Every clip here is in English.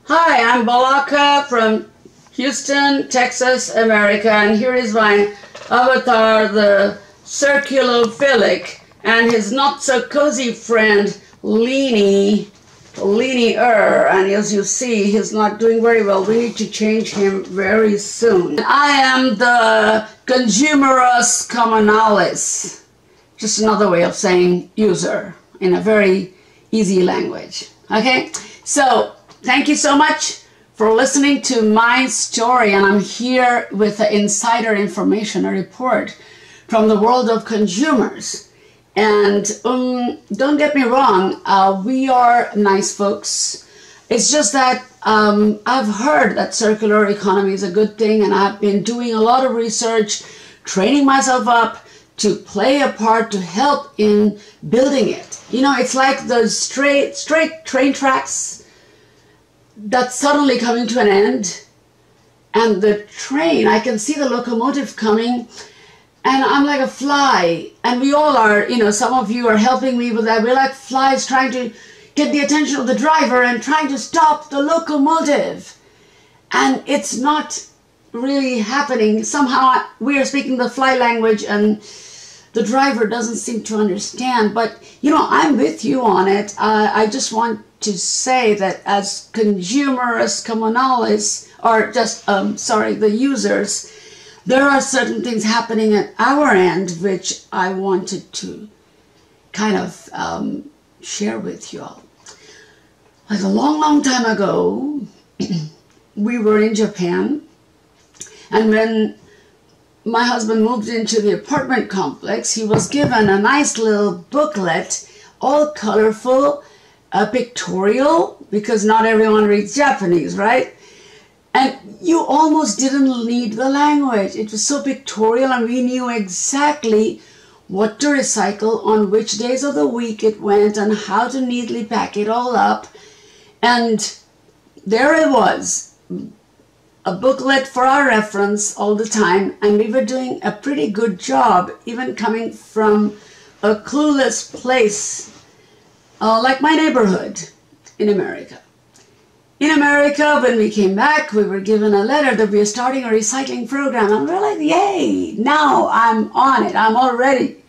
Hi, I'm Balaka from Houston, Texas, America, and here is my avatar, the circulophilic, and his not-so-cozy friend, Leany, and as you see, he's not doing very well. We need to change him very soon. I am the Consumerist commonalis, just another way of saying user in a very easy language. Okay, so thank you so much for listening to my story, and I'm here with the insider information, a report from the world of consumers. And don't get me wrong, we are nice folks. It's just that I've heard that circular economy is a good thing, and I've been doing a lot of research, training myself up to play a part to help in building it. You know, it's like the straight train tracks that's suddenly coming to an end, and the train, I can see the locomotive coming, and I'm like a fly, and we all are, you know, some of you are helping me with that. We're like flies trying to get the attention of the driver and trying to stop the locomotive, and it's not really happening. Somehow we are speaking the fly language and the driver doesn't seem to understand, but you know, I'm with you on it. I just want to say that as consumerist commonalis, or just, the users, there are certain things happening at our end which I wanted to kind of share with you all. Like a long time ago, we were in Japan, and when my husband moved into the apartment complex, he was given a nice little booklet, all colorful, pictorial, because not everyone reads Japanese, right? And you almost didn't need the language. It was so pictorial, and we knew exactly what to recycle, on which days of the week it went, and how to neatly pack it all up. And there it was, a booklet for our reference all the time, and we were doing a pretty good job, even coming from a clueless place like my neighborhood in America. In America, when we came back, we were given a letter that we are starting a recycling program, and we're like, yay, now I'm on it, I'm all ready.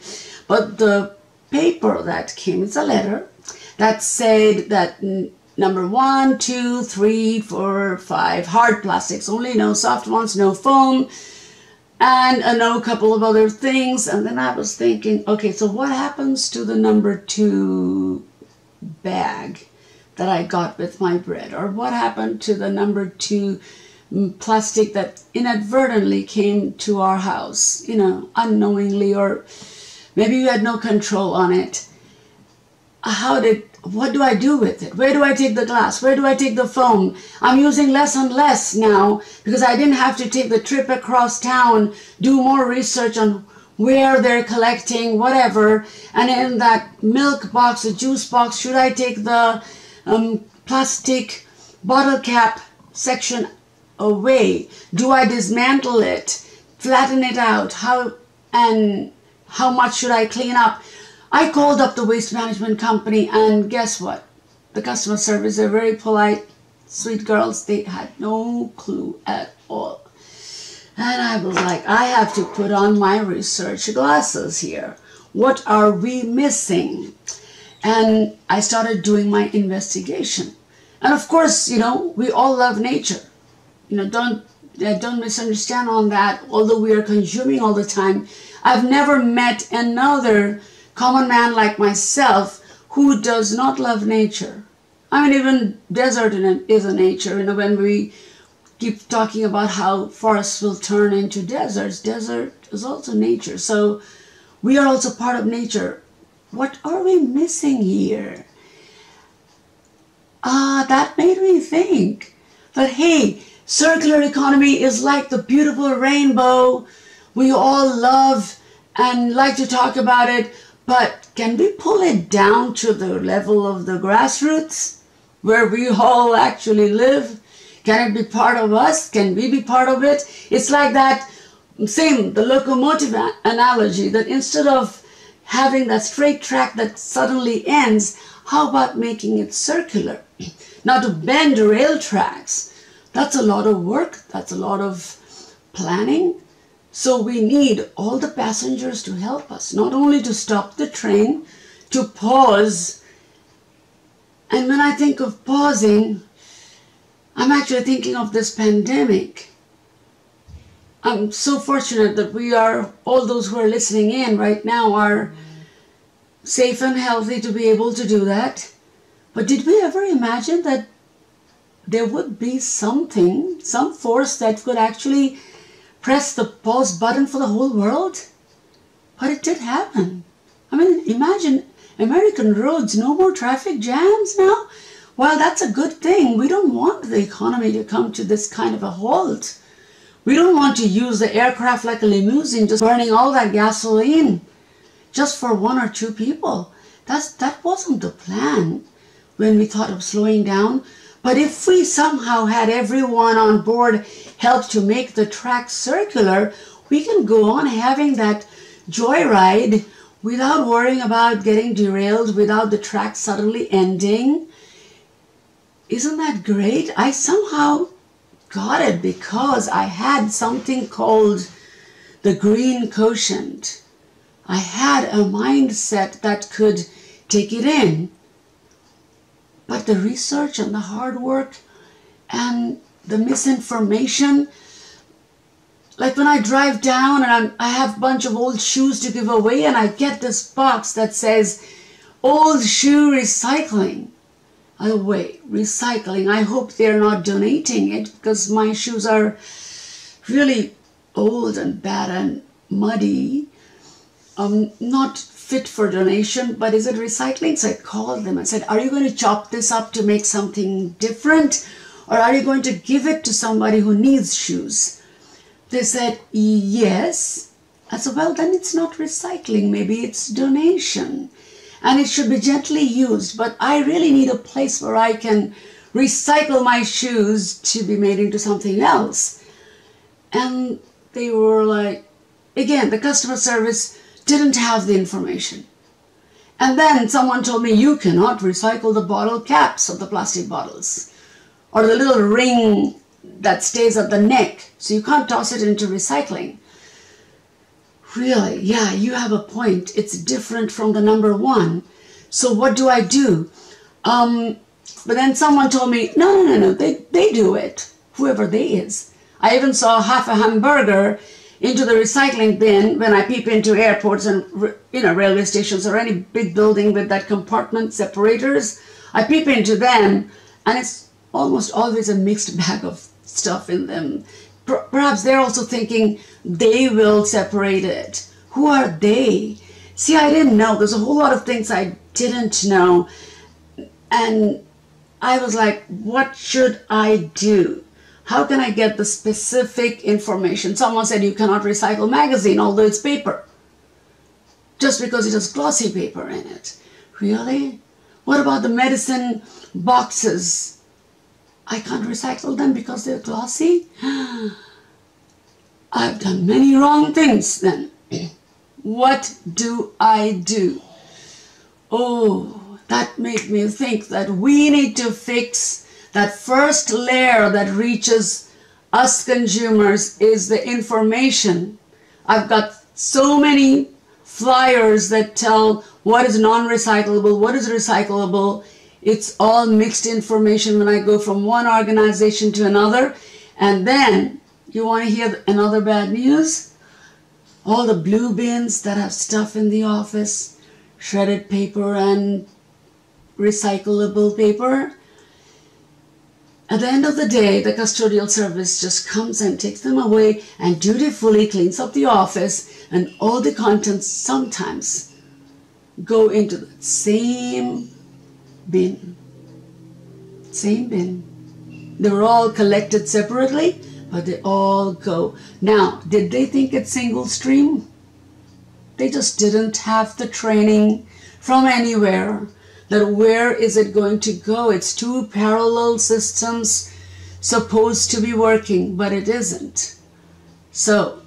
But the paper that came, it's a letter that said that number 1, 2, 3, 4, 5 hard plastics, only, no soft ones, no foam, and no couple of other things. And then I was thinking, okay, so what happens to the number 2 bag that I got with my bread? Or what happened to the number 2 plastic that inadvertently came to our house, you know, unknowingly, or maybe you had no control on it? What do I do with it? Where do I take the glass? Where do I take the foam? I'm using less and less now because I didn't have to take the trip across town, do more research on where they're collecting, whatever. And in that milk box, a juice box, should I take the plastic bottle cap section away? Do I dismantle it, flatten it out? How much should I clean up? I called up the waste management company, and guess what? The customer service, they're very polite, sweet girls. They had no clue at all. And I was like, I have to put on my research glasses here. What are we missing? And I started doing my investigation. And of course, you know, we all love nature. You know, don't misunderstand on that. Although we are consuming all the time, I've never met another common man like myself who does not love nature. I mean, even desert is a nature. You know, when we keep talking about how forests will turn into deserts, desert is also nature. So we are also part of nature. What are we missing here? That made me think that, hey, circular economy is like the beautiful rainbow. We all love and like to talk about it. But can we pull it down to the level of the grassroots, where we all actually live? Can it be part of us? Can we be part of it? It's like that, the locomotive analogy, that instead of having that straight track that suddenly ends, how about making it circular? Now, to bend rail tracks, that's a lot of work, that's a lot of planning. So we need all the passengers to help us, not only to stop the train, to pause. And when I think of pausing, I'm actually thinking of this pandemic. I'm so fortunate that all those who are listening in right now are safe and healthy to be able to do that. But did we ever imagine that there would be some force that could actually press the pause button for the whole world? But it did happen. I mean, imagine American roads, no more traffic jams now. While that's a good thing, we don't want the economy to come to this kind of a halt. We don't want to use the aircraft like a limousine, just burning all that gasoline just for one or two people. That wasn't the plan when we thought of slowing down. But if we somehow had everyone on board help to make the track circular, we can go on having that joyride without worrying about getting derailed, without the track suddenly ending. Isn't that great? I somehow got it because I had something called the green quotient. I had a mindset that could take it in. But the research and the hard work and the misinformation, like when I drive down and I have a bunch of old shoes to give away and I get this box that says old shoe recycling. Oh wait, recycling. I hope they're not donating it because my shoes are really old and bad and muddy. Not fit for donation, but is it recycling? So I called them and said, are you going to chop this up to make something different? Or are you going to give it to somebody who needs shoes? They said, yes. I said, well, then it's not recycling. Maybe it's donation. And it should be gently used. But I really need a place where I can recycle my shoes to be made into something else. And they were like, again, the customer service didn't have the information. And then someone told me, you cannot recycle the bottle caps of the plastic bottles or the little ring that stays at the neck, so you can't toss it into recycling. Really? Yeah, you have a point. It's different from the number one. So what do I do? But then someone told me, no, they do it, whoever they is. I even saw half a hamburger into the recycling bin when I peep into airports and railway stations or any big building with that compartment separators. I peep into them and it's almost always a mixed bag of stuff in them. Perhaps they're also thinking they will separate it. Who are they? See, I didn't know. There's a whole lot of things I didn't know. And I was like, what should I do? How can I get the specific information? Someone said you cannot recycle magazine, although it's paper, just because it has glossy paper in it. Really? What about the medicine boxes? I can't recycle them because they're glossy? I've done many wrong things then. What do I do? Oh, that made me think that we need to fix that first layer that reaches us consumers is the information. I've got so many flyers that tell what is non-recyclable, what is recyclable. It's all mixed information when I go from one organization to another. And then, you want to hear another bad news? All the blue bins that have stuff in the office, shredded paper and recyclable paper. At the end of the day, the custodial service just comes and takes them away and dutifully cleans up the office, and all the contents sometimes go into the same bin. Same bin. They were all collected separately, but they all go. Now, did they think it's single stream? They just didn't have the training from anywhere. That where is it going to go? It's two parallel systems supposed to be working, but it isn't. So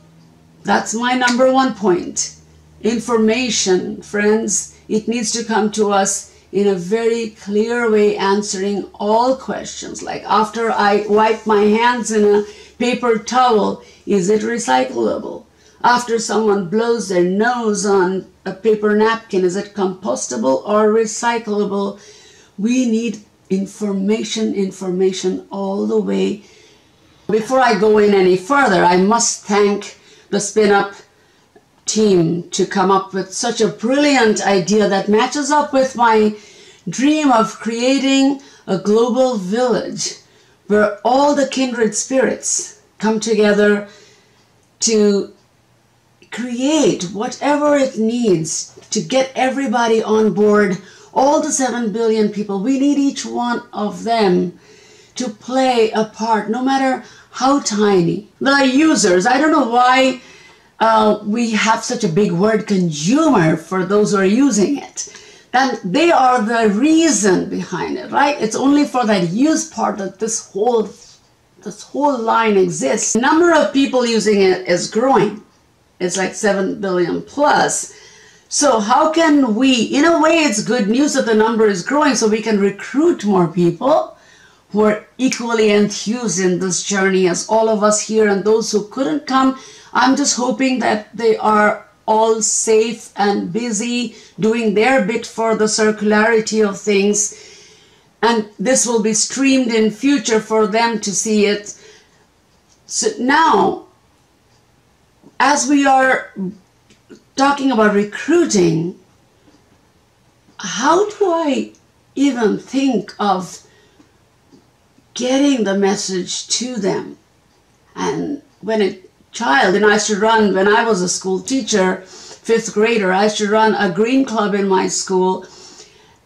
that's my number one point. information, friends. It needs to come to us in a very clear way, answering all questions. Like after I wipe my hands in a paper towel, is it recyclable? After someone blows their nose on a paper napkin, is it compostable or recyclable? We need information all the way. Before I go in any further, I must thank the Spin Up team to come up with such a brilliant idea that matches up with my dream of creating a global village where all the kindred spirits come together to create whatever it needs to get everybody on board. All the 7 billion people, we need each one of them to play a part, no matter how tiny. The users, I don't know why we have such a big word consumer for those who are using it. And they are the reason behind it, right? It's only for that use part that this whole line exists. The number of people using it is growing. It's like 7 billion plus. So how can we, in a way it's good news that the number is growing so we can recruit more people who are equally enthused in this journey as all of us here, and those who couldn't come, I'm just hoping that they are all safe and busy doing their bit for the circularity of things, and this will be streamed in future for them to see it. So now, as we are talking about recruiting, how do I even think of getting the message to them? And when a child, I used to run, when I was a school teacher, 5th grader, I used to run a green club in my school,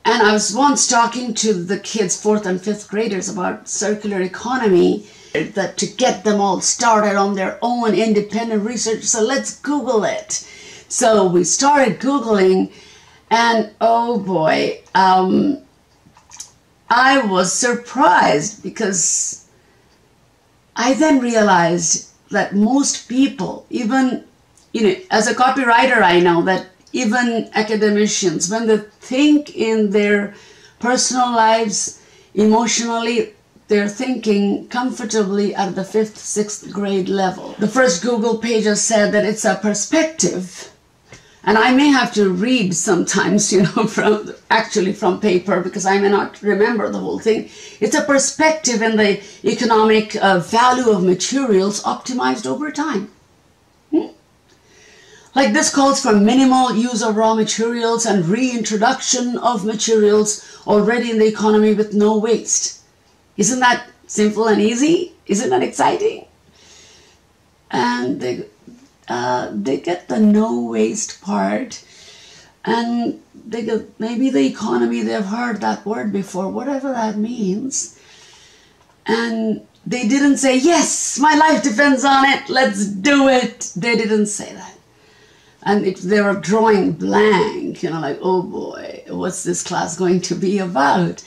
and I was once talking to the kids, 4th and 5th graders, about circular economy, that to get them all started on their own independent research. So let's Google it. So we started Googling, and oh boy, I was surprised, because I then realized that most people, even, as a copywriter, I know that even academicians, when they think in their personal lives, emotionally, they're thinking comfortably at the 5th, 6th grade level. The first Google page has said that it's a perspective. And I may have to read sometimes, from paper, because I may not remember the whole thing. It's a perspective in the economic value of materials optimized over time. Like this calls for minimal use of raw materials and reintroduction of materials already in the economy with no waste. Isn't that simple and easy? Isn't that exciting? And they get the no waste part, and they get maybe the economy, they've heard that word before, whatever that means, and they didn't say, yes, my life depends on it, let's do it. They didn't say that. And they were drawing blank, like, oh boy, what's this class going to be about?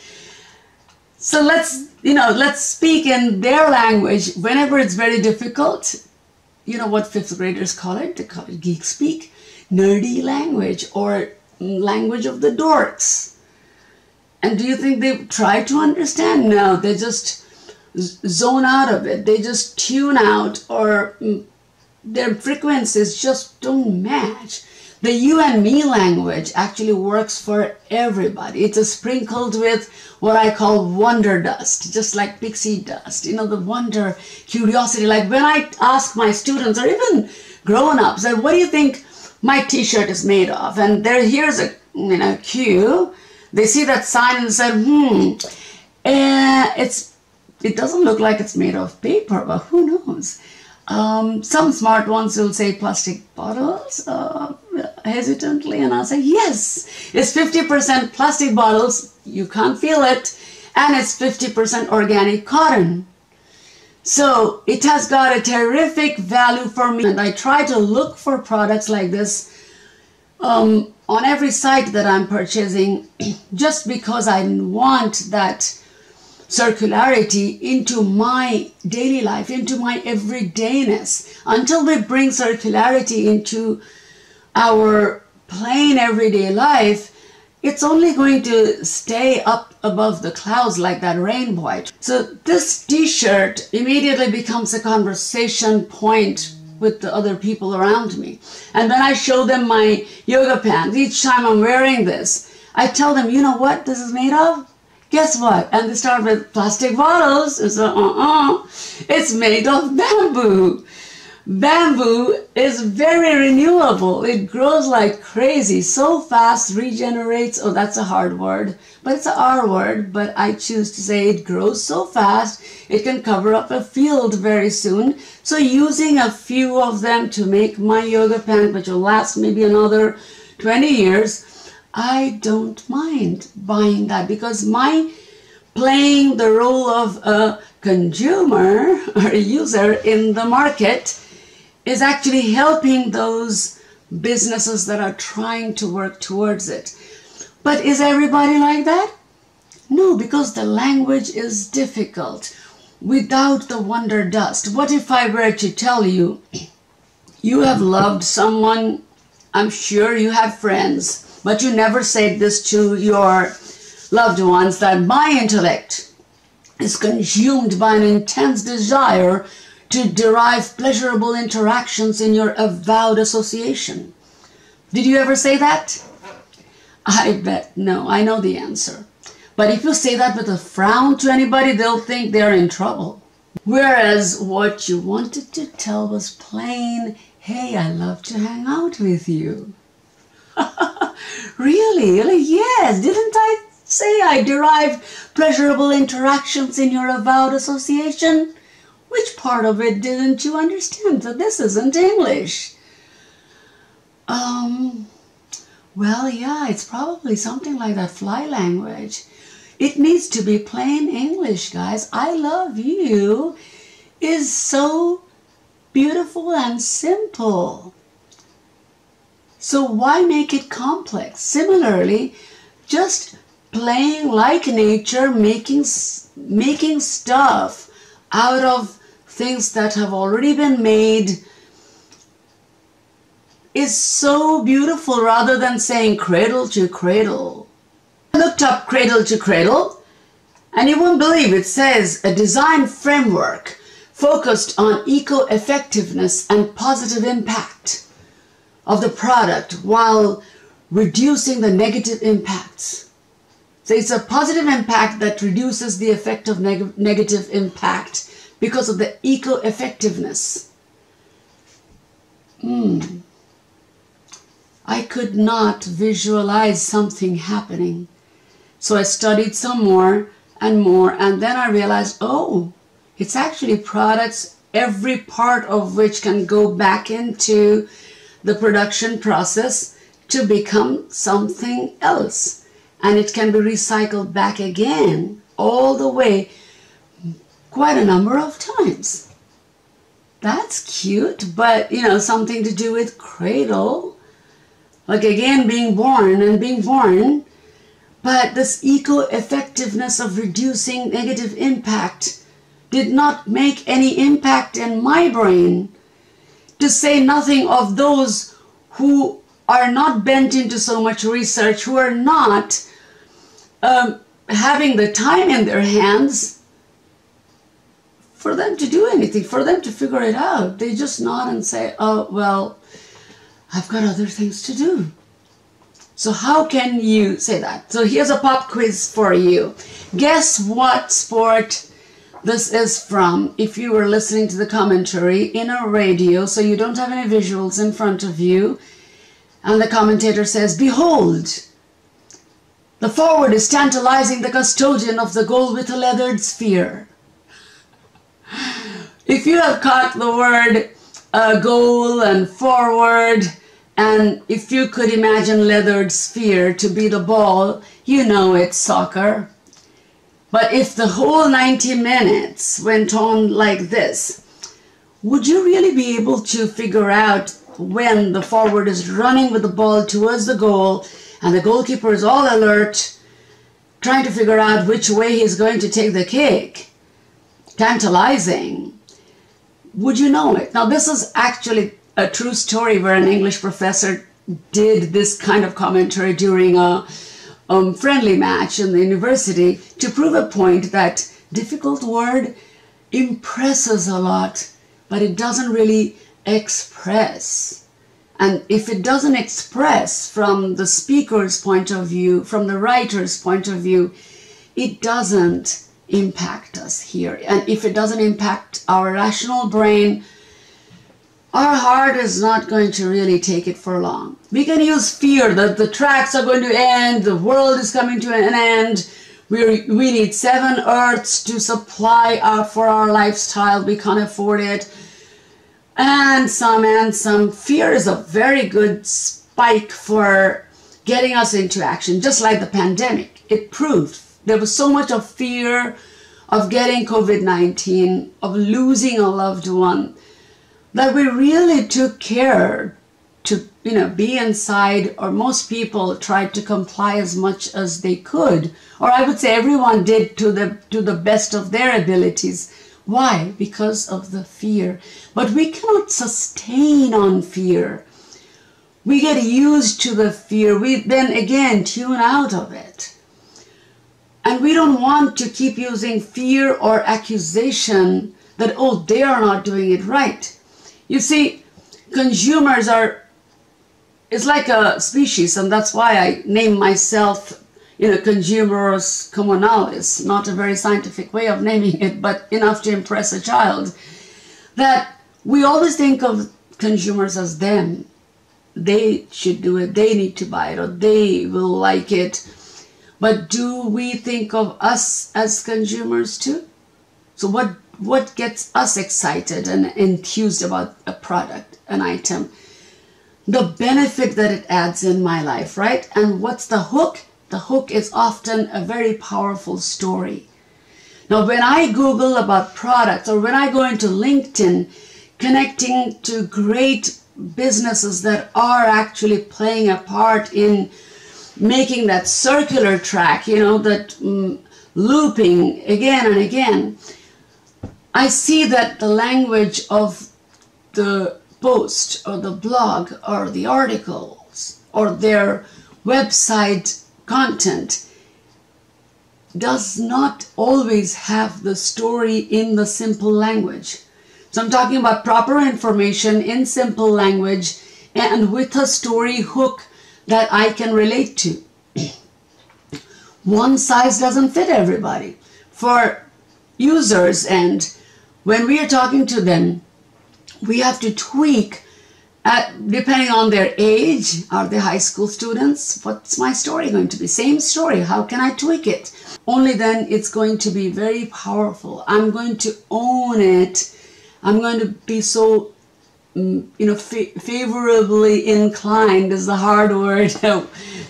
So let's speak in their language whenever it's very difficult. You know what 5th graders call it? They call it geek speak, nerdy language, or language of the dorks. And do you think they try to understand? No, they just zone out of it. They just tune out, or their frequencies just don't match. The you and me language actually works for everybody. It's sprinkled with what I call wonder dust, just like pixie dust. The wonder, curiosity. Like when I ask my students, or even grown-ups, what do you think my t-shirt is made of? And here's a cue. They see that sign and say, it doesn't look like it's made of paper, but who knows? Some smart ones will say plastic bottles, hesitantly, and I'll say, yes, it's 50% plastic bottles, you can't feel it, and it's 50% organic cotton. So it has got a terrific value for me, and I try to look for products like this on every site that I'm purchasing, just because I want that circularity into my daily life, into my everydayness. Until we bring circularity into our plain everyday life, it's only going to stay up above the clouds like that rainbow. So this t-shirt immediately becomes a conversation point with the other people around me. And when I show them my yoga pants, each time I'm wearing this, I tell them, you know what this is made of? Guess what? And they start with plastic bottles. And so, it's made of bamboo. Bamboo is very renewable. It grows like crazy, so fast, regenerates. Oh, that's a hard word, but it's an R word, but I choose to say it grows so fast, it can cover up a field very soon. So using a few of them to make my yoga pant, which will last maybe another 20 years, I don't mind buying that, because my playing the role of a consumer or a user in the market is actually helping those businesses that are trying to work towards it. But is everybody like that? No, because the language is difficult. Without the wonder dust. What if I were to tell you, you have loved someone, I'm sure you have friends, but you never said this to your loved ones, that my intellect is consumed by an intense desire to derive pleasurable interactions in your avowed association. Did you ever say that? I bet no, I know the answer. But if you say that with a frown to anybody, they'll think they're in trouble. Whereas what you wanted to tell was plain, hey, I love to hang out with you. Really? Yes, didn't I say I derive pleasurable interactions in your avowed association? Which part of it didn't you understand? That this isn't English. Well, yeah, it's probably something like that fly language. It needs to be plain English, guys. I love you is so beautiful and simple. So why make it complex? Similarly, just playing like nature, making stuff out of things that have already been made is so beautiful, rather than saying cradle to cradle. I looked up cradle to cradle, and you won't believe it says a design framework focused on eco-effectiveness and positive impact of the product while reducing the negative impacts. So it's a positive impact that reduces the effect of negative impact because of the eco-effectiveness. I could not visualize something happening. So I studied some more, and then I realized, oh, it's actually products, every part of which can go back into the production process to become something else. And it can be recycled back again, all the way, quite a number of times. That's cute, but, you know, something to do with cradle. Like, again, being born and being born. But this eco-effectiveness of reducing negative impact did not make any impact in my brain, to say nothing of those who are not bent into so much research, who are not having the time in their hands for them to do anything, for them to figure it out. They just nod and say, oh, well, I've got other things to do. So how can you say that? So here's a pop quiz for you. Guess what sport this is from, if you were listening to the commentary in a radio, so you don't have any visuals in front of you, and the commentator says, behold, the forward is tantalizing the custodian of the goal with a leathered sphere. If you have caught the word goal and forward, and if you could imagine leathered sphere to be the ball, you know it's soccer. But if the whole 90 minutes went on like this, would you really be able to figure out when the forward is running with the ball towards the goal and the goalkeeper is all alert, trying to figure out which way he's going to take the kick? Tantalizing. Would you know it? Now, this is actually a true story where an English professor did this kind of commentary during a friendly match in the university to prove a point that difficult word impresses a lot, but it doesn't really express. And if it doesn't express from the speaker's point of view, from the writer's point of view, it doesn't impact us here. And if it doesn't impact our rational brain, our heart is not going to really take it for long. We can use fear that the tracks are going to end, the world is coming to an end, we need 7 earths to supply for our lifestyle, we can't afford it. And some fear is a very good spike for getting us into action, just like the pandemic. It proved there was so much of fear of getting COVID-19, of losing a loved one, that we really took care to, be inside, or most people tried to comply as much as they could. Or I would say everyone did to the best of their abilities. Why? Because of the fear. But we cannot sustain on fear. We get used to the fear. We then again tune out of it. And we don't want to keep using fear or accusation that, oh, they are not doing it right. You see, consumers it's like a species, and that's why I name myself, Consumerist communalis, not a very scientific way of naming it, but enough to impress a child, that we always think of consumers as them. They should do it, they need to buy it, or they will like it. But do we think of us as consumers too? So what gets us excited and enthused about a product, an item? The benefit that it adds in my life, right? And what's the hook? The hook is often a very powerful story. Now, when I Google about products, or when I go into LinkedIn, connecting to great businesses that are actually playing a part in making that circular track, that looping again and again, I see that the language of the post or the blog or the articles or their website content does not always have the story in the simple language. So I'm talking about proper information in simple language and with a story hook that I can relate to. One size doesn't fit everybody. For users, and when we are talking to them, we have to tweak depending on their age. Are they high school students? What's my story going to be? Same story. How can I tweak it? Only then it's going to be very powerful. I'm going to own it. I'm going to be so, favorably inclined is the hard word to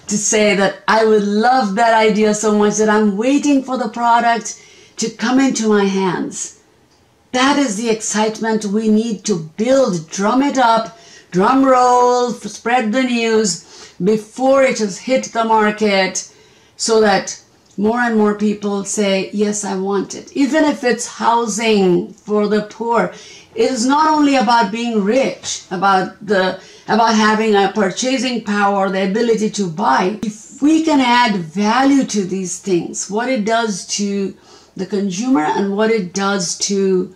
say, that I would love that idea so much that I'm waiting for the product to come into my hands. That is the excitement we need to build. Drum it up, drum roll, spread the news before it has hit the market, so that more and more people say, yes, I want it. Even if it's housing for the poor, it is not only about being rich, about having a purchasing power, the ability to buy. If we can add value to these things, what it does to the consumer and what it does to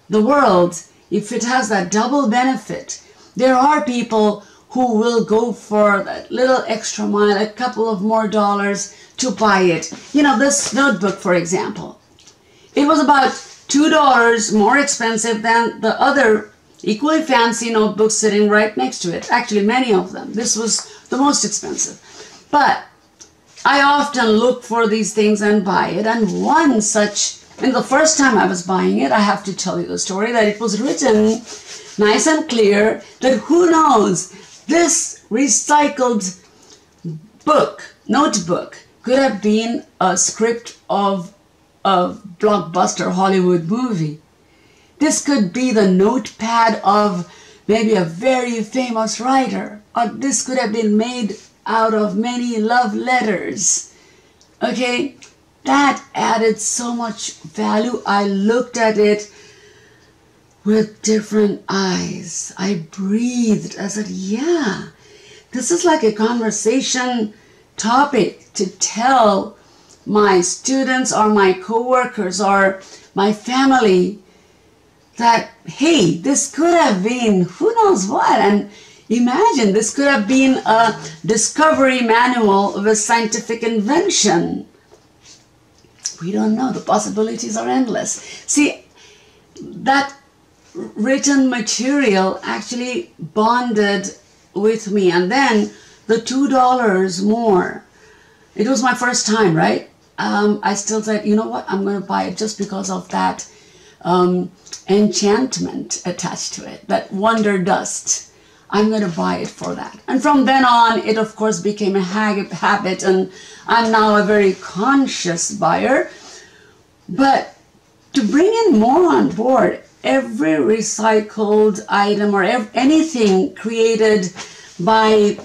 the world, if it has that double benefit, there are people who will go for that little extra mile, a couple of more dollars to buy it. This notebook, for example, it was about $2 more expensive than the other equally fancy notebooks sitting right next to it. Actually, many of them. This was the most expensive. But I often look for these things and buy it. And one such, and the first time I was buying it, I have to tell you the story, that it was written nice and clear that who knows, this recycled notebook could have been a script of a blockbuster Hollywood movie. This could be the notepad of maybe a very famous writer, or this could have been made out of many love letters. Okay, that added so much value. I looked at it with different eyes. I breathed. I said, yeah, This is like a conversation topic to tell my students or my coworkers or my family that, hey, this could have been who knows what. And imagine, this could have been a discovery manual of a scientific invention. We don't know. The possibilities are endless. See, that written material actually bonded with me. And then the $2 more. It was my first time, right? I still said, you know what? I'm going to buy it just because of that enchantment attached to it, that wonder dust. I'm going to buy it for that. And from then on, it of course became a habit, and I'm now a very conscious buyer. But to bring in more on board, every recycled item or anything created by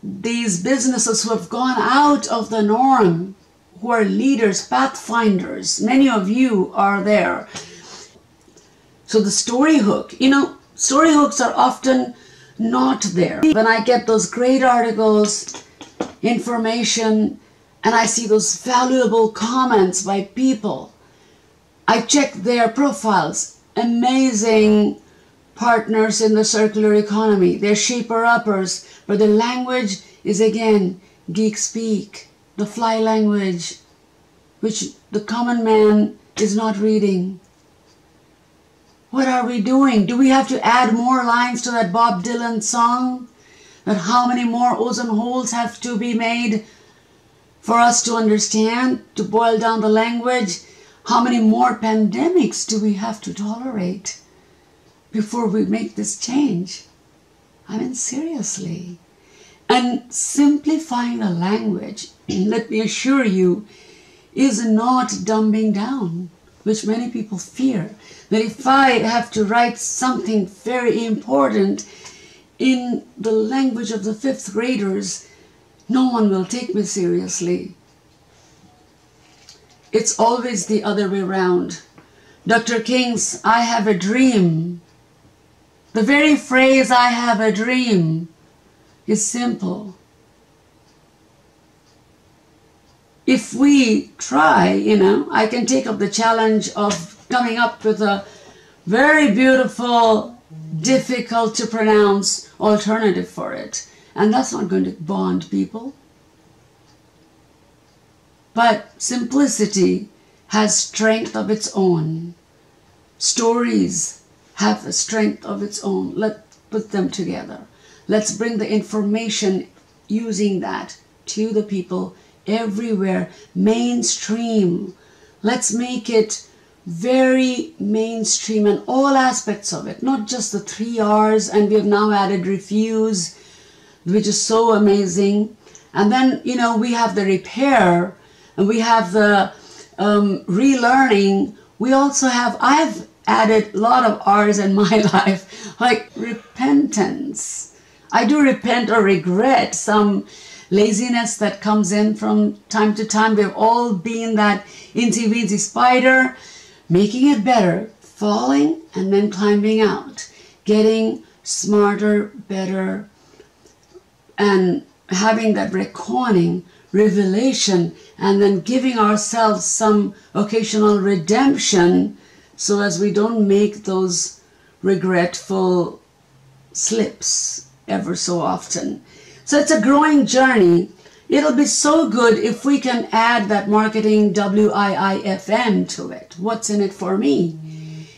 these businesses who have gone out of the norm, who are leaders, pathfinders, many of you are there. So the story hook, story hooks are often not there. When I get those great articles, information, and I see those valuable comments by people, I check their profiles. Amazing partners in the circular economy. They're shaper-uppers, but the language is again geek speak, the fly language, which the common man is not reading. What are we doing? Do we have to add more lines to that Bob Dylan song? That how many more ozone holes have to be made for us to understand, to boil down the language? How many more pandemics do we have to tolerate before we make this change? I mean, seriously. And simplifying the language, let me assure you, is not dumbing down, which many people fear. That if I have to write something very important in the language of the 5th graders, no one will take me seriously. It's always the other way around. Dr. King's I have a dream. The very phrase I have a dream is simple. If we try, I can take up the challenge of coming up with a very beautiful, difficult to pronounce alternative for it. And that's not going to bond people. But simplicity has strength of its own. Stories have a strength of its own. Let's put them together. Let's bring the information using that to the people everywhere. Mainstream. Let's make it very mainstream in all aspects of it. Not just the 3 R's, and we have now added refuse, which is so amazing. And then, we have the repair, and we have the relearning. We also have, I've added a lot of R's in my life, like repentance. I do repent or regret some laziness that comes in from time to time. We've all been that incy-weensy spider, making it better, falling and then climbing out, getting smarter, better, and having that reckoning, revelation, and then giving ourselves some occasional redemption so as we don't make those regretful slips ever so often. So it's a growing journey. It'll be so good if we can add that marketing WIIFM to it. What's in it for me?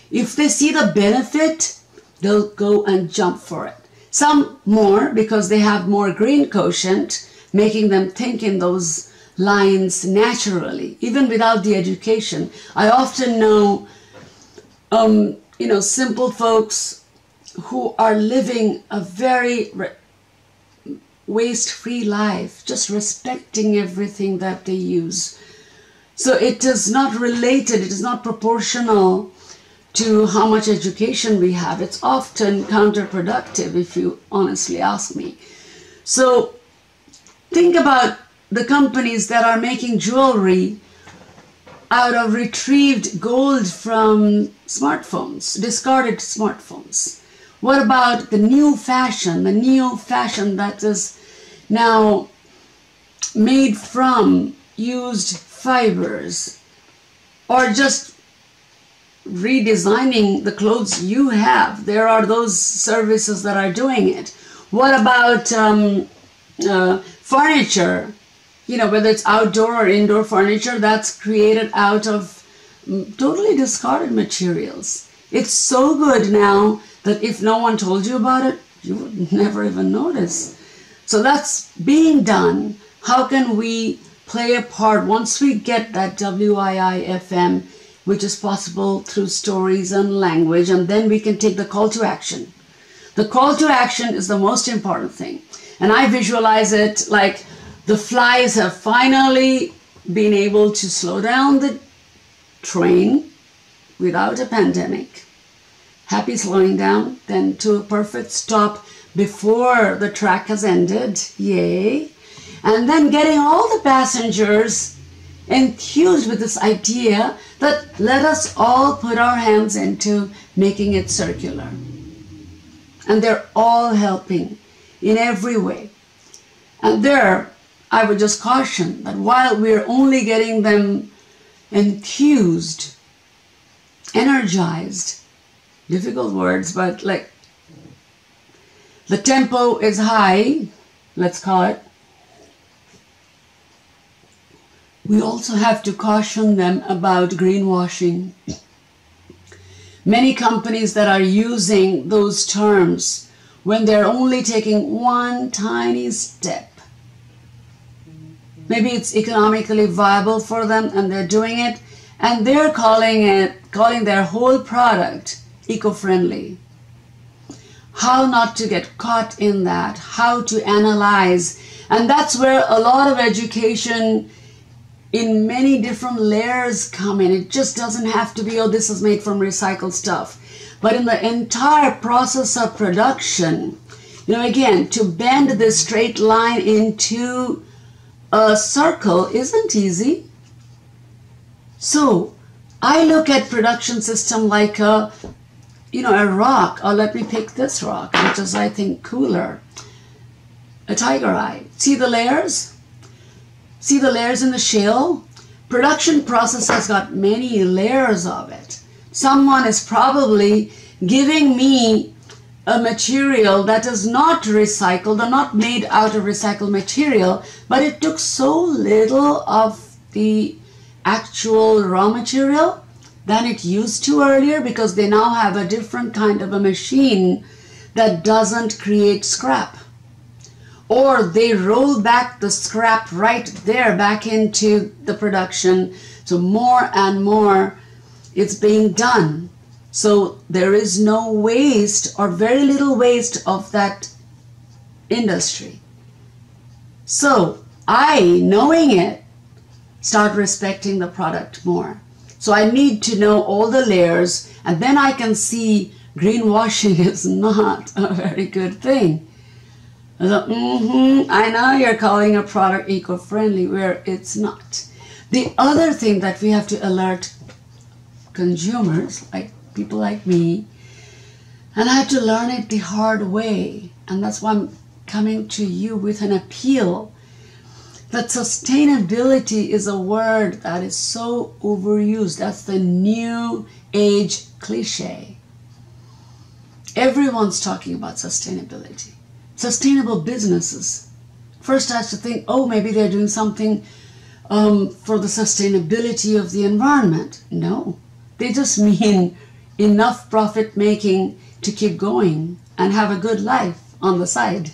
If they see the benefit, they'll go and jump for it. Some more because they have more green quotient, making them think in those lines naturally, even without the education. I often know, simple folks who are living a very waste-free life, just respecting everything that they use. So it is not related, it is not proportional to how much education we have. It's often counterproductive, if you honestly ask me. So think about the companies that are making jewelry out of retrieved gold from smartphones, discarded smartphones. What about the new fashion? The new fashion that is now made from used fibers, or just redesigning the clothes you have. There are those services that are doing it. What about furniture? You know, whether it's outdoor or indoor furniture that's created out of totally discarded materials. It's so good now that if no one told you about it, you would never even notice. So that's being done. How can we play a part once we get that WIIFM, which is possible through stories and language, and then we can take the call to action. The call to action is the most important thing. And I visualize it like the flies have finally been able to slow down the train without a pandemic. Happy slowing down, then to a perfect stop before the track has ended. Yay. And then getting all the passengers enthused with this idea that let us all put our hands into making it circular. And they're all helping in every way. And there, I would just caution that while we're only getting them enthused, energized, difficult words, but like the tempo is high, let's call it, we also have to caution them about greenwashing. Many companies that are using those terms when they're only taking one tiny step. Maybe it's economically viable for them and they're doing it, and they're calling their whole product eco-friendly. How not to get caught in that, how to analyze, and that's where a lot of education in many different layers come in. It just doesn't have to be, oh, this is made from recycled stuff. But in the entire process of production, you know, again, to bend this straight line into a circle isn't easy. So I look at production system like a rock, or let me pick this rock, which is, I think, cooler. A tiger eye. See the layers? See the layers in the shale? Production process has got many layers of it. Someone is probably giving me a material that is not recycled or not made out of recycled material, but it took so little of the actual raw material than it used to earlier, because they now have a different kind of a machine that doesn't create scrap. Or they roll back the scrap right there back into the production. So more and more it's being done. So there is no waste, or very little waste, of that industry. So I, knowing it, start respecting the product more. So I need to know all the layers, and then I can see greenwashing is not a very good thing. So, I know you're calling a product eco-friendly where it's not. The other thing that we have to alert consumers, like people like me, and I had to learn it the hard way, and that's why I'm coming to you with an appeal, that sustainability is a word that is so overused. That's the new age cliche. Everyone's talking about sustainability. Sustainable businesses. First I have to think, oh, maybe they're doing something for the sustainability of the environment. No, they just mean enough profit making to keep going and have a good life on the side.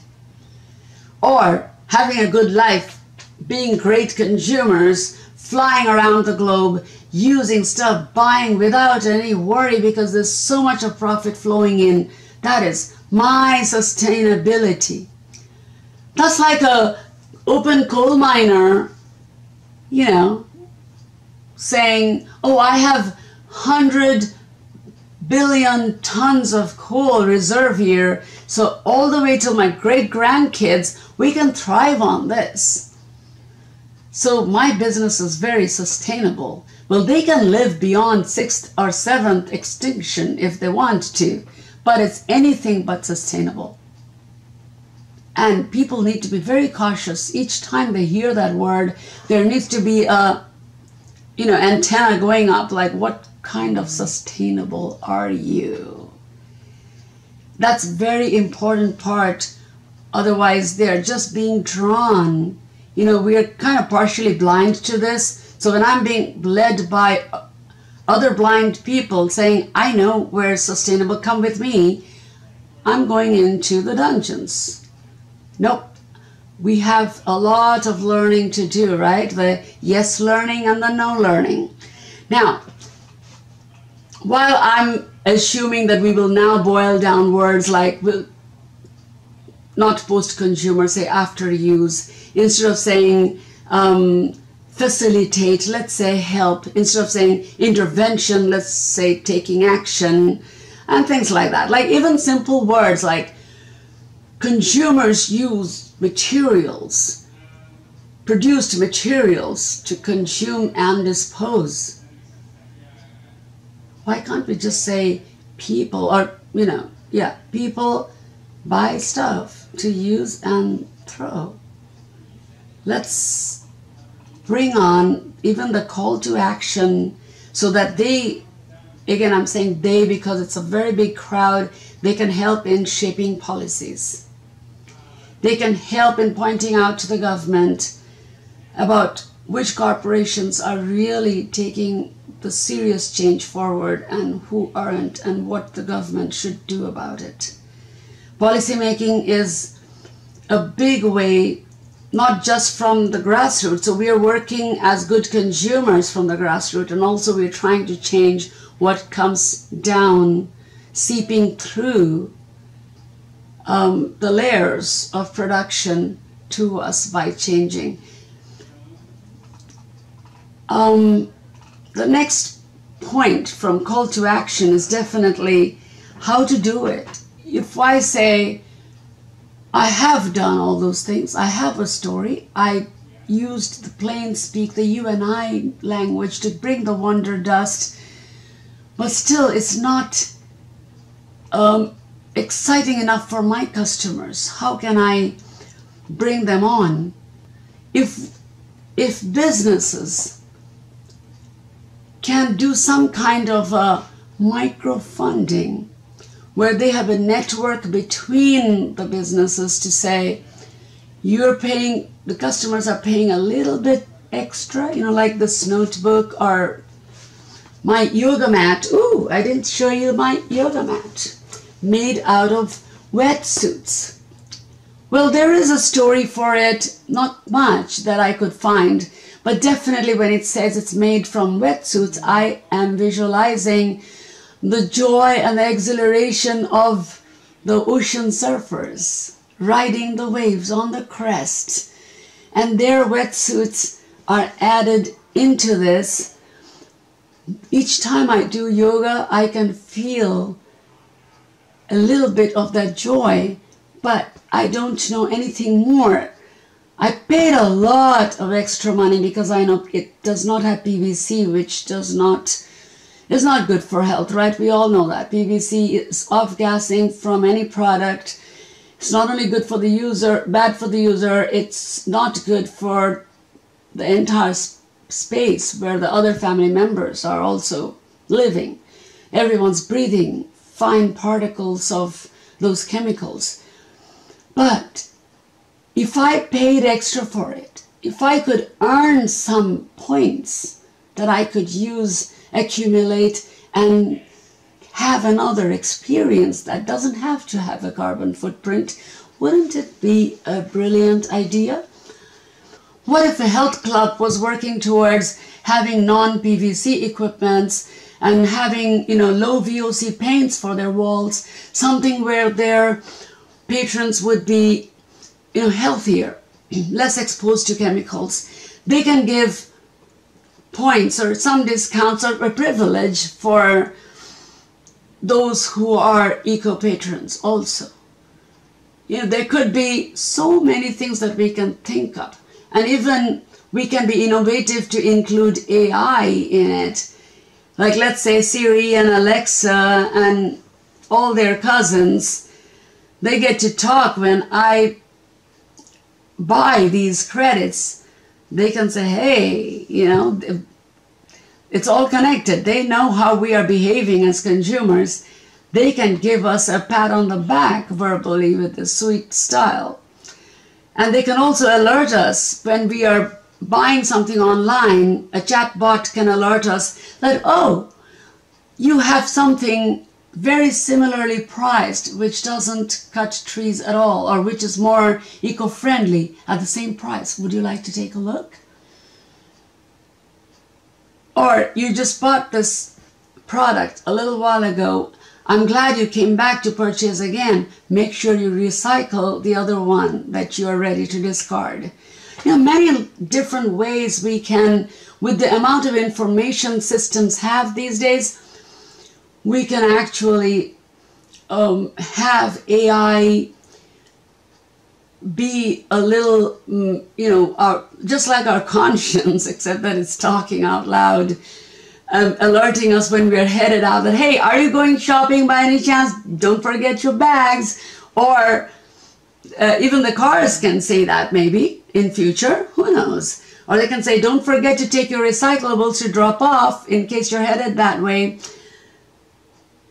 Or having a good life, being great consumers, flying around the globe, using stuff, buying without any worry because there's so much of profit flowing in. That is my sustainability. That's like a open coal miner, you know, saying, oh, I have 100 billion tons of coal reserve here, so all the way till my great-grandkids, we can thrive on this. So my business is very sustainable. Well, they can live beyond 6th or 7th extinction if they want to, but it's anything but sustainable. And people need to be very cautious. Each time they hear that word, there needs to be a, antenna going up, like, what kind of sustainable are you? That's very important part. Otherwise, they're just being drawn. We're kind of partially blind to this. So when I'm being led by other blind people saying, I know where sustainable, come with me, I'm going into the dungeons. Nope. We have a lot of learning to do, right? The yes learning and the no learning. Now, while I'm assuming that we will now boil down words like, not post-consumer, say after use, instead of saying facilitate, let's say help, instead of saying intervention, let's say taking action, and things like that. Like even simple words like consumers use materials, produced materials to consume and dispose. Why can't we just say people, or, people buy stuff to use and throw? Let's bring on even the call to action so that they, again, I'm saying they because it's a very big crowd, they can help in shaping policies. They can help in pointing out to the government about which corporations are really taking the serious change forward and who aren't, and what the government should do about it. Policymaking is a big way, not just from the grassroots. So we are working as good consumers from the grassroots, and also we're trying to change what comes down, seeping through the layers of production to us by changing. The next point from call to action is definitely how to do it. If I say, I have done all those things, I have a story, I used the plain speak, the you and I language to bring the wonder dust, but still it's not exciting enough for my customers. How can I bring them on? If businesses can do some kind of a microfunding where they have a network between the businesses to say, you're paying, the customers are paying a little bit extra, like this notebook or my yoga mat. Ooh, I didn't show you my yoga mat, made out of wetsuits. Well, there is a story for it, not much that I could find, but definitely when it says it's made from wetsuits, I am visualizing the joy and the exhilaration of the ocean surfers riding the waves on the crest, and their wetsuits are added into this. Each time I do yoga, I can feel a little bit of that joy, but I don't know anything more. I paid a lot of extra money because I know it does not have PVC, which is not good for health, right? We all know that. PVC is off-gassing from any product. It's not only good for the user, bad for the user, it's not good for the entire space where the other family members are also living. Everyone's breathing fine particles of those chemicals. But if I paid extra for it, if I could earn some points that I could use, accumulate, and have another experience that doesn't have to have a carbon footprint, wouldn't it be a brilliant idea? What if a health club was working towards having non-PVC equipments and having, low VOC paints for their walls, something where their patrons would be, healthier, less exposed to chemicals. They can give points or some discounts or a privilege for those who are eco-patrons also. There could be so many things that we can think of. And even we can be innovative to include AI in it. Like let's say Siri and Alexa and all their cousins, they get to talk when I buy these credits. They can say, hey, you know, it's all connected. They know how we are behaving as consumers. They can give us a pat on the back verbally with a sweet style. And they can also alert us when we are buying something online. A chat bot can alert us that, oh, you have something very similarly priced, which doesn't cut trees at all, or which is more eco-friendly at the same price. Would you like to take a look? Or you just bought this product a little while ago. I'm glad you came back to purchase again. Make sure you recycle the other one that you are ready to discard. You know, many different ways we can, with the amount of information systems have these days, we can actually have AI be a little, you know, just like our conscience, except that it's talking out loud, alerting us when we're headed out that, hey, are you going shopping by any chance? Don't forget your bags. Or even the cars can say that maybe in future, who knows? Or they can say, don't forget to take your recyclables to drop off in case you're headed that way.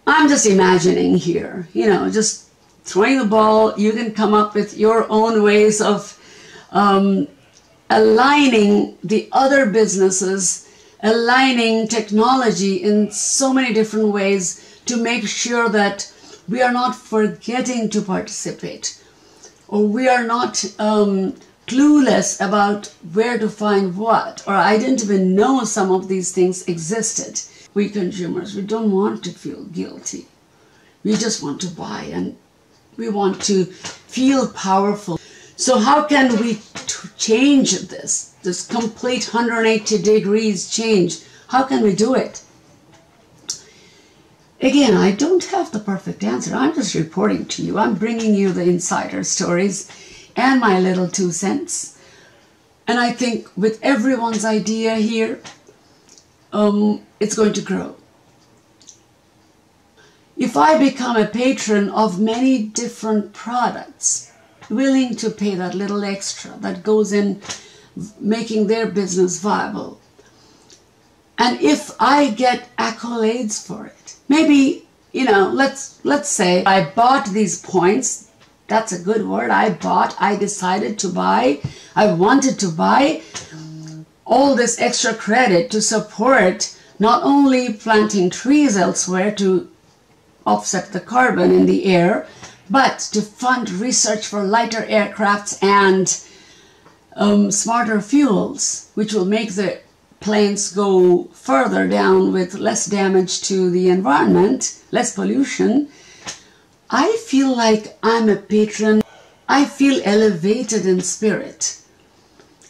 I'm just imagining here, you know, just throwing the ball. You can come up with your own ways of aligning the other businesses, aligning technology in so many different ways to make sure that we are not forgetting to participate, or we are not clueless about where to find what, or I didn't even know some of these things existed. We consumers, we don't want to feel guilty. We just want to buy, and we want to feel powerful. So how can we change this complete 180 degrees change? How can we do it? Again, I don't have the perfect answer. I'm just reporting to you. I'm bringing you the insider stories and my little 2 cents. And I think with everyone's idea here, it's going to grow. If I become a patron of many different products, willing to pay that little extra that goes in making their business viable, and if I get accolades for it, maybe, you know, let's say I bought these points. That's a good word. I decided to buy, I wanted to buy all this extra credit to support not only planting trees elsewhere to offset the carbon in the air, but to fund research for lighter aircrafts and smarter fuels, which will make the planes go further down with less damage to the environment, less pollution. I feel like I'm a patron. I feel elevated in spirit.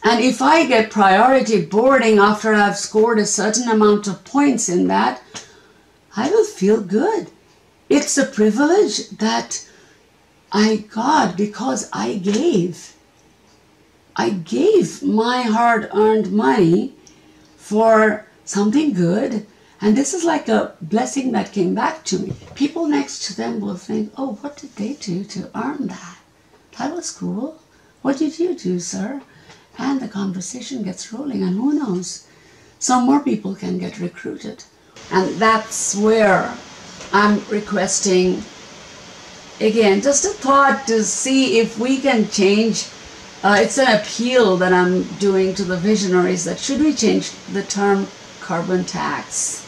And if I get priority boarding after I've scored a certain amount of points in that, I will feel good. It's a privilege that I got because I gave. I gave my hard-earned money for something good, and this is like a blessing that came back to me. People next to them will think, oh, what did they do to earn that? That was cool. What did you do, sir? And the conversation gets rolling, and who knows, some more people can get recruited. And that's where I'm requesting, again, just a thought to see if we can change. It's an appeal that I'm doing to the visionaries that should we change the term carbon tax?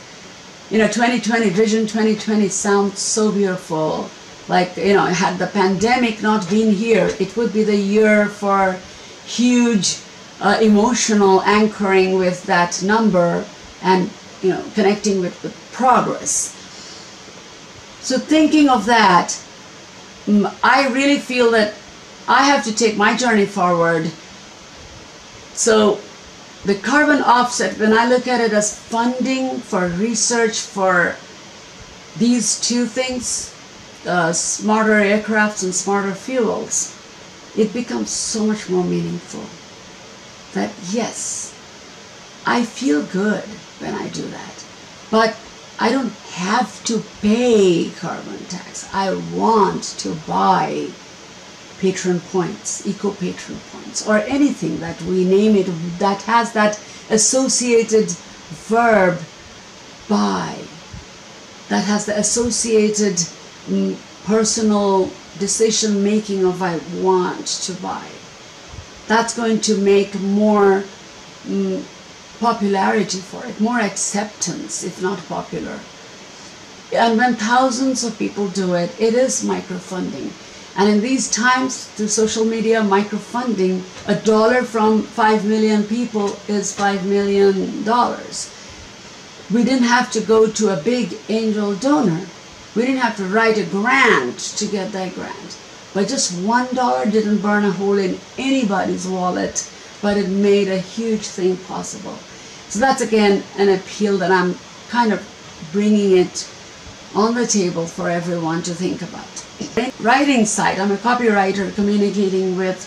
You know, 2020, Vision 2020 sounds so beautiful. Like, you know, had the pandemic not been here, it would be the year for huge emotional anchoring with that number and, you know, connecting with progress. So thinking of that, I really feel that I have to take my journey forward. So the carbon offset, when I look at it as funding for research for these two things, smarter aircrafts and smarter fuels, it becomes so much more meaningful. That yes, I feel good when I do that. But I don't have to pay carbon tax. I want to buy patron points, eco-patron points, or anything that we name it that has that associated verb buy, that has the associated personal decision making of I want to buy. That's going to make more popularity for it, more acceptance, if not popular. And when thousands of people do it, it is microfunding. And in these times, through social media, microfunding, $1 from 5 million people is $5 million. We didn't have to go to a big angel donor. We didn't have to write a grant to get that grant. But just $1 didn't burn a hole in anybody's wallet, but it made a huge thing possible. So that's again an appeal that I'm kind of bringing it on the table for everyone to think about. Writing side, I'm a copywriter communicating with,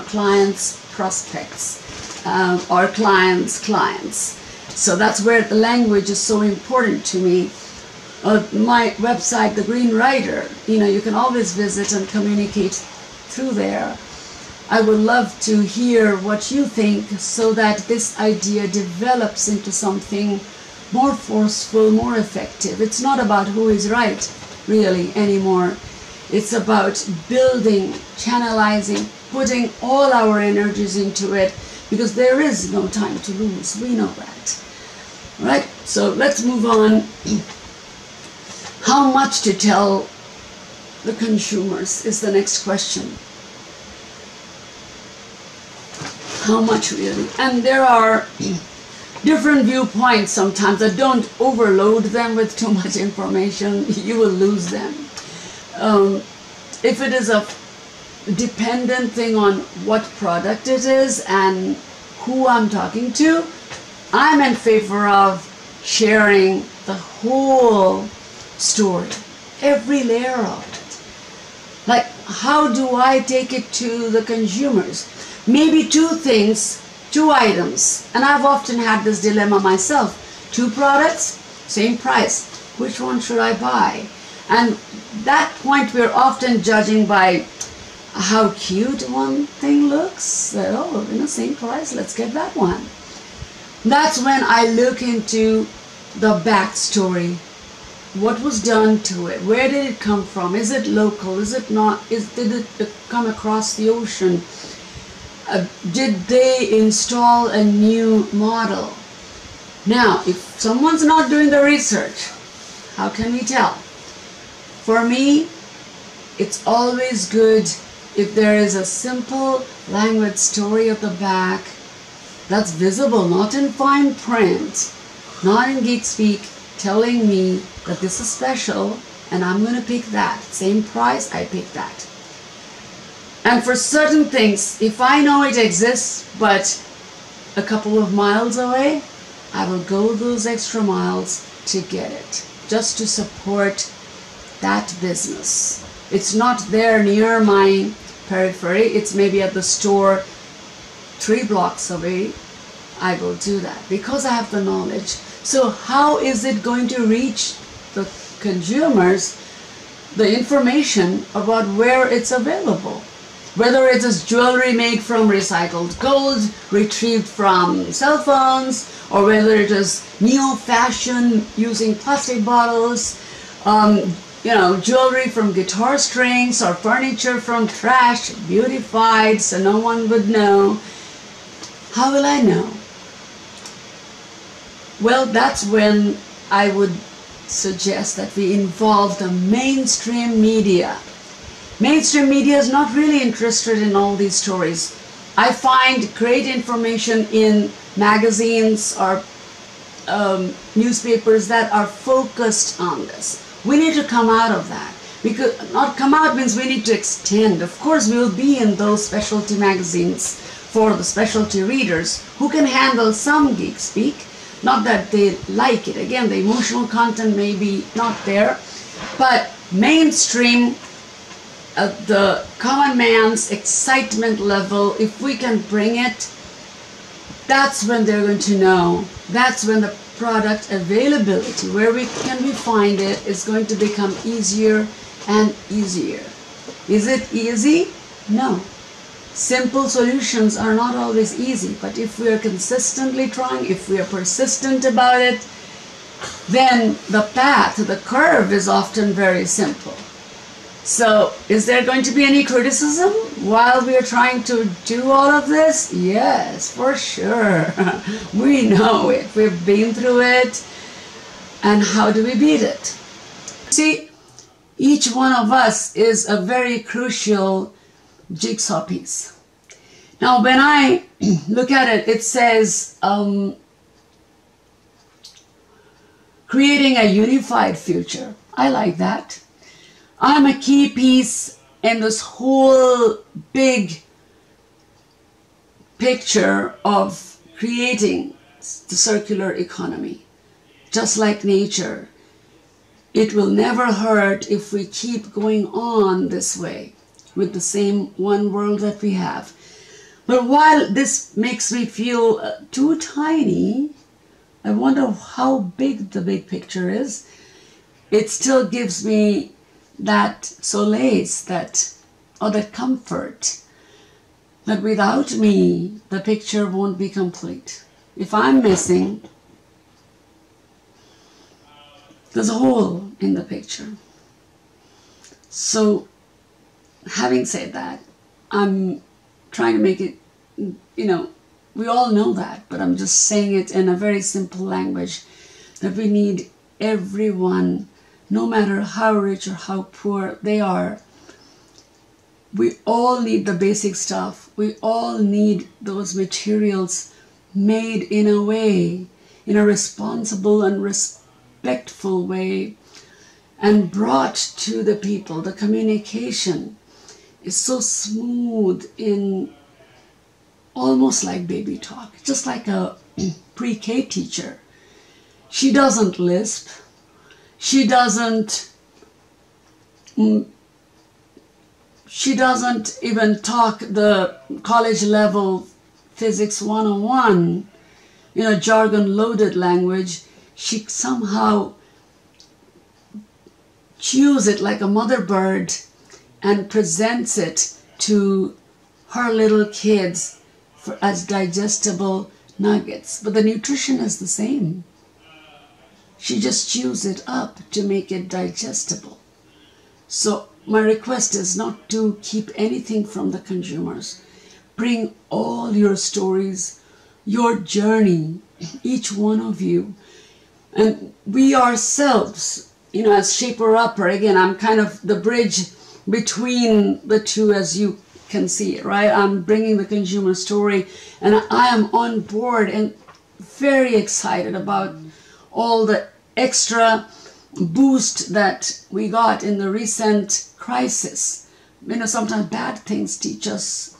clients, prospects, or clients. So that's where the language is so important to me. My website, The Green Writer, you can always visit and communicate through there. I would love to hear what you think so that this idea develops into something more forceful, more effective. It's not about who is right, really, anymore. It's about building, channelizing, putting all our energies into it, because there is no time to lose. We know that. All right, so let's move on. How much to tell the consumers is the next question. How much really? And there are different viewpoints sometimes. I don't overload them with too much information. You will lose them. If it is a dependent thing on what product it is and who I'm talking to, I'm in favor of sharing the whole story, every layer of it. Like, how do I take it to the consumers? Maybe two things, two items, and I've often had this dilemma myself. Two products, same price. Which one should I buy? And that point we're often judging by how cute one thing looks. Oh, same price, let's get that one. That's when I look into the backstory. What was done to it? Where did it come from? Is it local? Is it not? Did it come across the ocean? Did they install a new model? Now, if someone's not doing the research, how can we tell? For me, it's always good if there is a simple language story at the back that's visible, not in fine print, not in geek speak, telling me that this is special and I'm going to pick that. Same price, I pick that. And for certain things, if I know it exists but a couple of miles away, I will go those extra miles to get it, just to support that business. It's not there near my periphery, it's maybe at the store 3 blocks away. I will do that because I have the knowledge. So how is it going to reach the consumers the information about where it's available? Whether it is jewelry made from recycled gold, retrieved from cell phones, or whether it is neo-fashion using plastic bottles, jewelry from guitar strings or furniture from trash, beautified so no one would know. How will I know? Well, that's when I would suggest that we involve the mainstream media. Mainstream media is not really interested in all these stories. I find great information in magazines or newspapers that are focused on this. We need to come out of that. Because not come out means we need to extend. Of course, we will be in those specialty magazines for the specialty readers who can handle some geek speak. Not that they like it. Again, the emotional content may be not there. But mainstream, the common man's excitement level, if we can bring it, that's when they're going to know. That's when the product availability, where can we find it, is going to become easier and easier. Is it easy? No. Simple solutions are not always easy, but if we are consistently trying, if we are persistent about it, then the path, the curve is often very simple. So, is there going to be any criticism while we are trying to do all of this? Yes, for sure. We know it. We've been through it. And how do we beat it? See, each one of us is a very crucial jigsaw piece. Now, when I look at it, it says creating a unified future. I like that. I'm a key piece in this whole big picture of creating the circular economy. Just like nature, it will never hurt if we keep going on this way with the same one world that we have. But while this makes me feel too tiny, I wonder how big the big picture is. It still gives me that solace, that comfort, that without me, the picture won't be complete. If I'm missing, there's a hole in the picture. So, having said that, I'm trying to make it, we all know that, but I'm just saying it in a very simple language, that we need everyone, no matter how rich or how poor they are. We all need the basic stuff. We all need those materials made in a way, in a responsible and respectful way, and brought to the people. The communication is so smooth, in almost like baby talk, just like a pre-K teacher. She doesn't lisp. She doesn't even talk the college level physics 101 in a jargon loaded language. She somehow chews it like a mother bird and presents it to her little kids as digestible nuggets. But the nutrition is the same. She just chews it up to make it digestible. So my request is not to keep anything from the consumers. Bring all your stories, your journey, each one of you. And we ourselves, as shaper-upper, again, I'm kind of the bridge between the two, as you can see, right? I'm bringing the consumer story, and I am on board and very excited about all the extra boost that we got in the recent crisis. Sometimes bad things teach us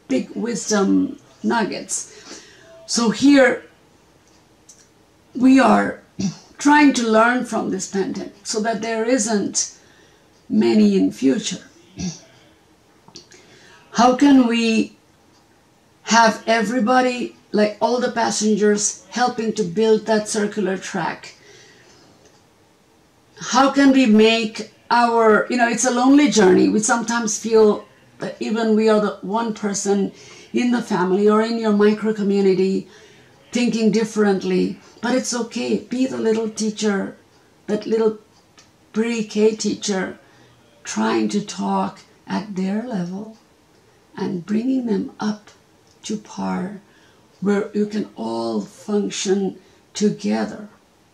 big wisdom nuggets. So here we are trying to learn from this pandemic so that there isn't many in future. How can we have everybody, like all the passengers, helping to build that circular track? How can we make our, it's a lonely journey. We sometimes feel that even we are the one person in the family or in your micro community thinking differently. But it's okay. Be the little teacher, that little pre-K teacher, trying to talk at their level and bringing them up to par, where you can all function together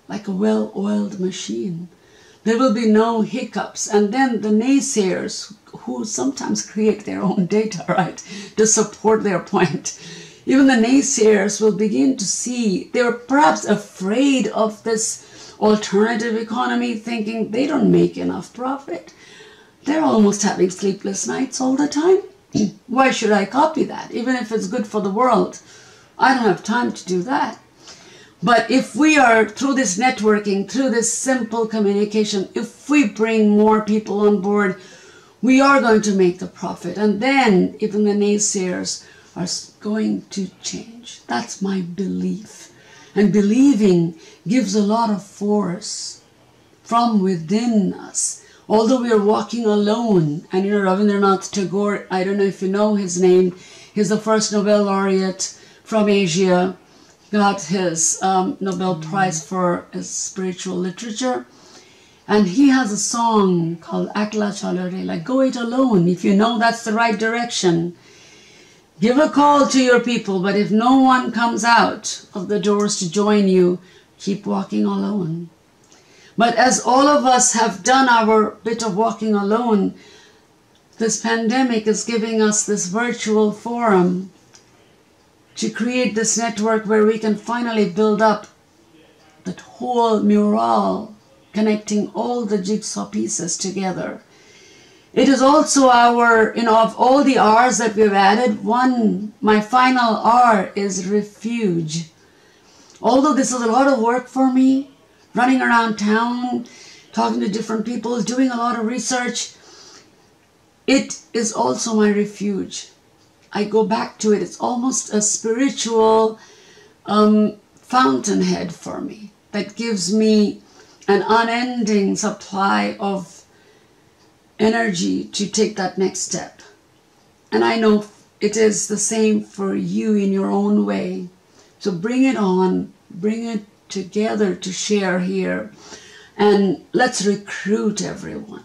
like a well-oiled machine. There will be no hiccups. And then the naysayers, who sometimes create their own data, right, to support their point, even the naysayers will begin to see, they're perhaps afraid of this alternative economy, thinking they don't make enough profit. They're almost having sleepless nights all the time. Why should I copy that? Even if it's good for the world, I don't have time to do that. But if we are, through this networking, through this simple communication, if we bring more people on board, we are going to make the profit. And then even the naysayers are going to change. That's my belief. And believing gives a lot of force from within us. Although we are walking alone, and Rabindranath Tagore, I don't know if you know his name, he's the first Nobel laureate from Asia, got his Nobel Prize for his spiritual literature. And he has a song called Akla Chalore, like go it alone. If you know that's the right direction, give a call to your people. But if no one comes out of the doors to join you, keep walking alone. But as all of us have done our bit of walking alone, this pandemic is giving us this virtual forum to create this network where we can finally build up that whole mural, connecting all the jigsaw pieces together. It is also our, of all the R's that we've added, my final R is refuge. Although this is a lot of work for me, running around town, talking to different people, doing a lot of research, it is also my refuge. I go back to it. It's almost a spiritual fountainhead for me that gives me an unending supply of energy to take that next step. And I know it is the same for you in your own way. So bring it on, bring it together to share here, and let's recruit everyone,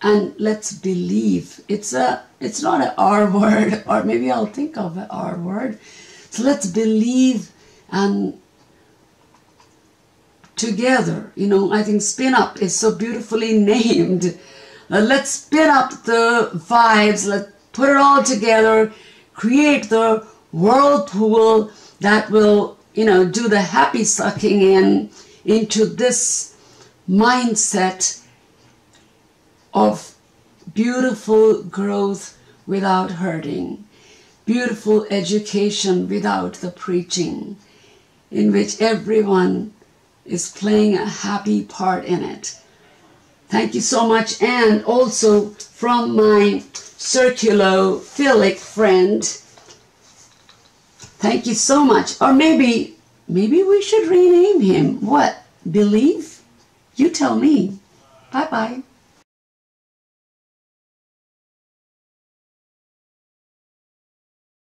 and let's believe. It's not an R word, or maybe I'll think of an R word. So let's believe, and together, I think spin up is so beautifully named. Let's spin up the vibes, let's put it all together, create the whirlpool that will do the happy sucking into this mindset of beautiful growth without hurting, beautiful education without the preaching, in which everyone is playing a happy part in it. Thank you so much. And also from my circulophilic friend, thank you so much. Or maybe we should rename him. What? Believe? You tell me. Bye-bye.